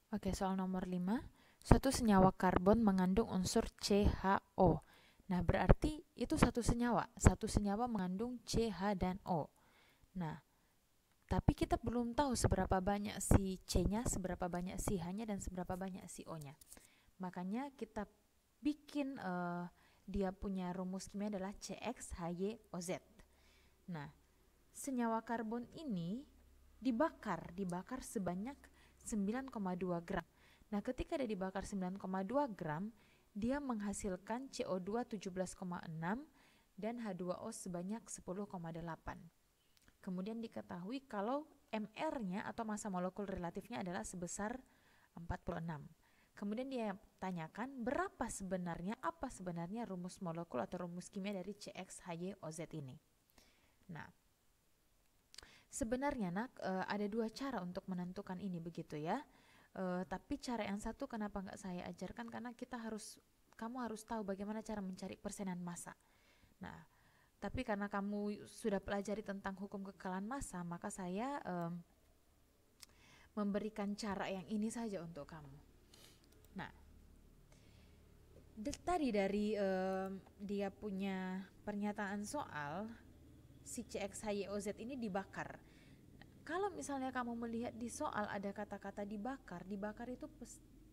Oke, soal nomor 5. Suatu senyawa karbon mengandung unsur CHO. Nah, berarti itu satu senyawa. Satu senyawa mengandung CH dan O. Nah, tapi kita belum tahu seberapa banyak si C-nya, seberapa banyak si H-nya, dan seberapa banyak si O-nya. Makanya kita bikin dia punya rumus kimia adalah CXHYOZ. Nah, senyawa karbon ini dibakar sebanyak 9,2 gram. Nah, ketika dia dibakar 9,2 gram, dia menghasilkan CO2 17,6 dan H2O sebanyak 10,8. Kemudian diketahui kalau MR-nya atau massa molekul relatifnya adalah sebesar 46. Kemudian dia tanyakan apa sebenarnya rumus molekul atau rumus kimia dari CXHYOZ ini. Nah, sebenarnya ada dua cara untuk menentukan ini begitu ya. Tapi cara yang satu kenapa nggak saya ajarkan, karena kamu harus tahu bagaimana cara mencari persenan massa. Nah, tapi karena kamu sudah pelajari tentang hukum kekekalan massa, maka saya memberikan cara yang ini saja untuk kamu. Nah, tadi dari dia punya pernyataan soal si CXHYOZ ini dibakar. Kalau misalnya kamu melihat di soal ada kata-kata dibakar itu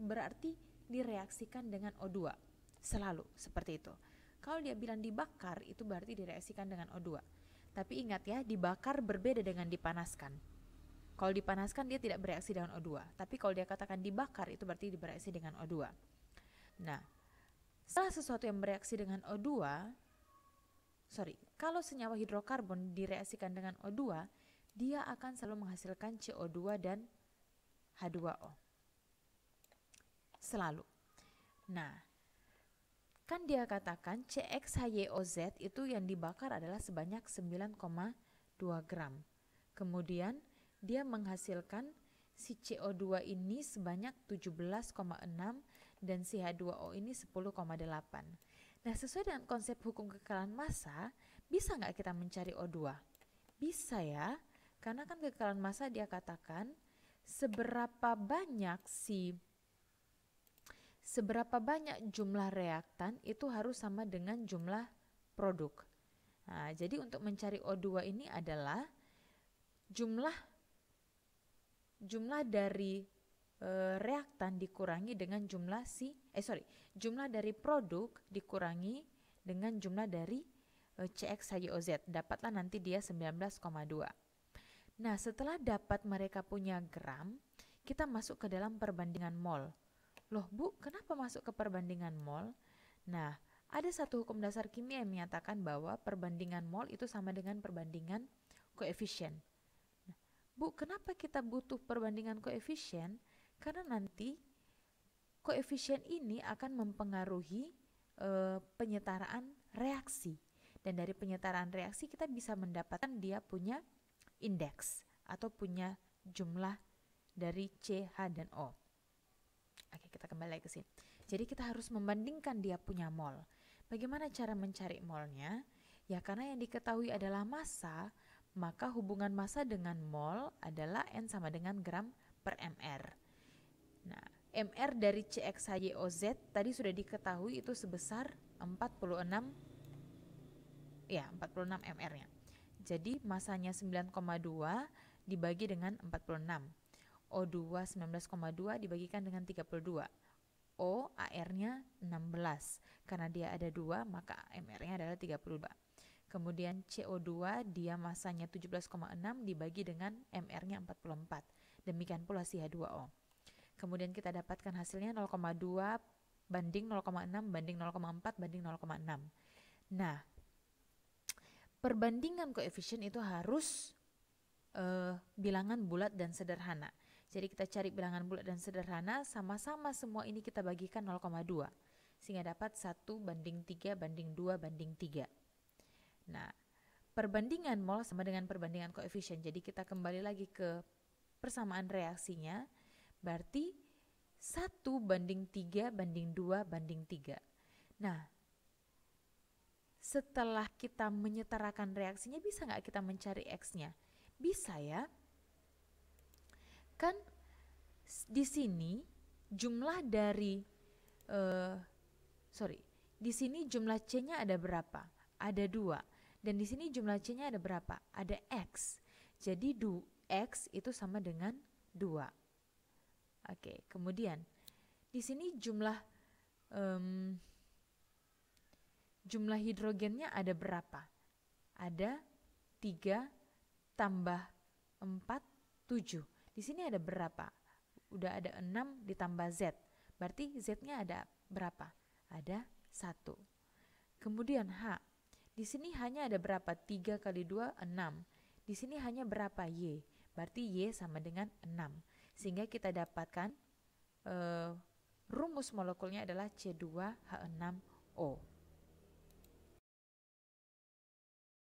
berarti direaksikan dengan O2. Selalu seperti itu. Kalau dia bilang dibakar itu berarti direaksikan dengan O2. Tapi ingat ya, dibakar berbeda dengan dipanaskan. Kalau dipanaskan dia tidak bereaksi dengan O2. Tapi kalau dia katakan dibakar itu berarti bereaksi dengan O2. Nah, setelah sesuatu yang bereaksi dengan kalau senyawa hidrokarbon direaksikan dengan O2, dia akan selalu menghasilkan CO2 dan H2O. Selalu. Nah, kan dia katakan CXHYOZ itu yang dibakar adalah sebanyak 9,2 gram. Kemudian dia menghasilkan si CO2 ini sebanyak 17,6 dan si H2O ini 10,8. Nah, sesuai dengan konsep hukum kekekalan massa, bisa nggak kita mencari O2? Bisa ya, karena kan kekekalan massa dia katakan seberapa banyak jumlah reaktan itu harus sama dengan jumlah produk. Nah, jadi untuk mencari O2 ini adalah jumlah dari reaktan dikurangi dengan jumlah dari produk dikurangi dengan jumlah dari CXHYOZ. Dapatlah nanti dia 19,2. Nah, setelah dapat mereka punya gram, kita masuk ke dalam perbandingan mol. Loh Bu, kenapa masuk ke perbandingan mol? Nah, ada satu hukum dasar kimia yang menyatakan bahwa perbandingan mol itu sama dengan perbandingan koefisien. Nah, Bu, kenapa kita butuh perbandingan koefisien? Karena nanti koefisien ini akan mempengaruhi penyetaraan reaksi. Dan dari penyetaraan reaksi kita bisa mendapatkan dia punya indeks atau punya jumlah dari C, H, dan O. Oke, kita kembali lagi ke sini. Jadi kita harus membandingkan dia punya mol. Bagaimana cara mencari molnya? Ya karena yang diketahui adalah massa, maka hubungan massa dengan mol adalah N sama dengan gram per mR. Nah, mR dari CXHYOZ tadi sudah diketahui itu sebesar 46 mR-nya. Jadi masanya 9,2 dibagi dengan 46. O2 19,2 dibagikan dengan 32. O AR-nya 16. Karena dia ada 2, maka MR-nya adalah 32. Kemudian CO2 dia masanya 17,6 dibagi dengan MR-nya 44. Demikian pula si H2O. Kemudian kita dapatkan hasilnya 0,2 banding 0,6 banding 0,4 banding 0,6. Nah, perbandingan koefisien itu harus bilangan bulat dan sederhana. Jadi kita cari bilangan bulat dan sederhana, sama-sama semua ini kita bagikan 0,2. Sehingga dapat 1 banding 3 banding 2 banding 3. Nah, perbandingan mol sama dengan perbandingan koefisien. Jadi kita kembali lagi ke persamaan reaksinya. Berarti 1 banding 3 banding 2 banding 3. Nah, setelah kita menyetarakan reaksinya, bisa nggak kita mencari X-nya? Bisa ya. Kan di sini jumlah dari di sini jumlah C-nya ada berapa? Ada 2. Dan di sini jumlah C-nya ada berapa? Ada X. Jadi X itu sama dengan 2. Oke, kemudian di sini jumlah hidrogennya ada berapa? Ada 3 tambah 4, 7. Di sini ada berapa? Udah ada 6 ditambah Z. Berarti Z-nya ada berapa? Ada 1. Kemudian H. Di sini hanya ada berapa? 3 kali 2, 6. Di sini hanya berapa? Y. Berarti Y sama dengan 6. Sehingga kita dapatkan rumus molekulnya adalah C2H6O.